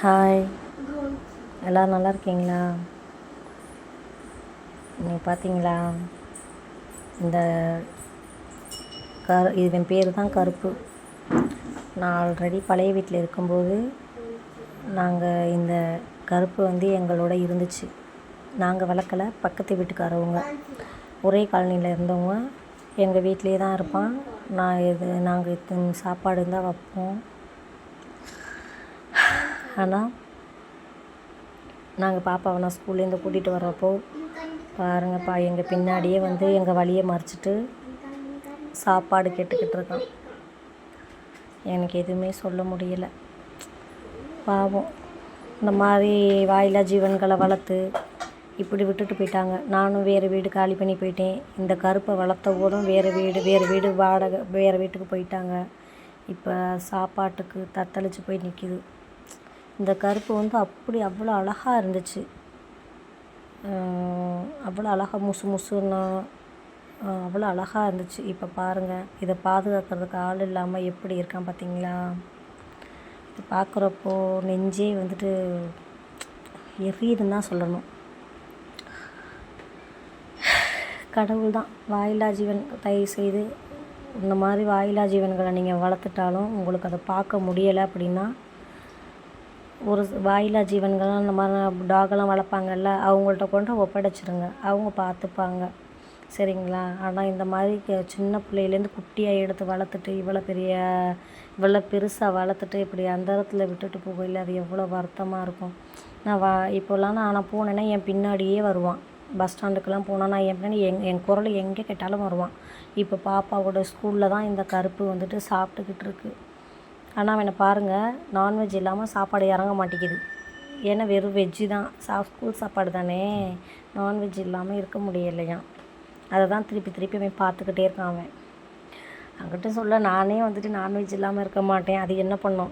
Hi, எல்லோரும் நல்லா இருக்கீங்களா? நீங்கள் பார்த்தீங்களா, இந்த இதன் பேர் தான் கருப்பு. நான் ஆல்ரெடி பழைய வீட்டில் இருக்கும்போது நாங்கள் இந்த கருப்பு எங்களோட இருந்துச்சு. நாங்கள் வளர்க்கலை, பக்கத்து வீட்டுக்காரவங்க ஒரே காலனியில் இருந்தவங்க எங்கள் வீட்டிலே தான் இருப்பான். நாங்கள் சாப்பாடு தான் வைப்போம். ஆனால் நாங்கள் பாப்பாவை நான் ஸ்கூல்லேருந்து கூட்டிகிட்டு வர்றப்போ பாருங்கப்பா, எங்கள் பின்னாடியே எங்கள் வழியை மறிச்சிட்டு சாப்பாடு கேட்டுக்கிட்டு இருக்கான். எனக்கு எதுவுமே சொல்ல முடியலை. பாவம், இந்த மாதிரி வாயில்லா ஜீவன்களை வளர்த்து இப்படி விட்டுட்டு போயிட்டாங்க. நானும் வேறு வீடு காலி பண்ணி போயிட்டேன். இந்த கருப்பை வளர்த்த போதும் வேறு வீடு வாடகை, வேறு வீட்டுக்கு போயிட்டாங்க. இப்போ சாப்பாட்டுக்கு தத்தளித்து போய் நிற்கிது. இந்த கருப்பு அவ்வளோ அழகாக இருந்துச்சு. அவ்வளோ அழகாக முசுன்னு அவ்வளோ அழகாக இருந்துச்சு. இப்போ பாருங்கள், இதை பாதுகாக்கிறதுக்கு ஆள் இல்லாமல் எப்படி இருக்கான் பார்த்தீங்களா? இது பார்க்குறப்போ நெஞ்சே எரியுதுன்னு தான் சொல்லணும். கடவுள் தான் வாயில்லா ஜீவன். தயவு செய்து இந்த மாதிரி வாயில்லா ஜீவன்களை நீங்கள் வளர்த்துட்டாலும் உங்களுக்கு அதை பார்க்க முடியலை அப்படின்னா, ஒரு வாயில்லா ஜீவன்கள்லாம் இந்த மாதிரி டாகெல்லாம் வளர்ப்பாங்கல்ல, அவங்கள்ட்ட கொண்டு ஒப்படைச்சிருங்க, அவங்க பார்த்துப்பாங்க, சரிங்களா? ஆனால் இந்த மாதிரி சின்ன பிள்ளையிலேருந்து குட்டியாக எடுத்து வளர்த்துட்டு இவ்வளோ பெருசாக வளர்த்துட்டு இப்படி அந்த இடத்துல விட்டுட்டு போகல, அது எவ்வளோ வருத்தமாக இருக்கும். இப்போல்லாம் நான் போனேன்னா என் பின்னாடியே வருவான். பஸ் ஸ்டாண்டுக்கெல்லாம் போனால் நான் என் பின்னாடி என் குரல் எங்கே கேட்டாலும் வருவான். இப்போ பாப்பாவோட ஸ்கூலில் தான் இந்த கருப்பு சாப்பிட்டுக்கிட்டு இருக்கு. ஆனால் அவனை பாருங்கள், நான்வெஜ் இல்லாமல் சாப்பாடு இறங்க மாட்டேங்குது. ஏன்னா வெறும் வெஜ்ஜு தான், ஸ்கூல் சாப்பாடு தானே, நான்வெஜ் இல்லாமல் இருக்க முடியலையாம். அதை தான் திருப்பி அவன் பார்த்துக்கிட்டே இருக்கான். அவன் அங்கிட்ட சொல்ல, நானே நான்வெஜ் இல்லாமல் இருக்க மாட்டேன், அது என்ன பண்ணோம்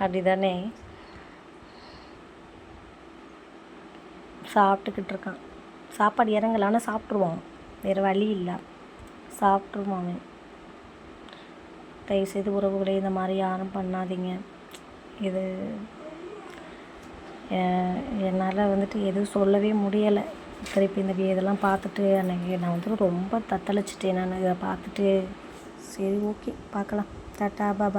அப்படி தானே. சாப்பிட்டுக்கிட்டு இருக்கான். சாப்பாடு இறங்கலான்னு சாப்பிட்ருவான், வேறு வழி இல்லை, சாப்பிட்ருவான் அவன். தயவுசெய்து உறவுகளே, இந்த மாதிரி யாரும் பண்ணாதீங்க. இது என்னால் எதுவும் சொல்லவே முடியலை. திருப்பி இந்த இதெல்லாம் பார்த்துட்டு அன்றைக்கி நான் ரொம்ப தத்தளிச்சிட்டேன். நான் இதை பார்த்துட்டு சரி, ஓகே, பார்க்கலாம். டாட்டா, பாய்.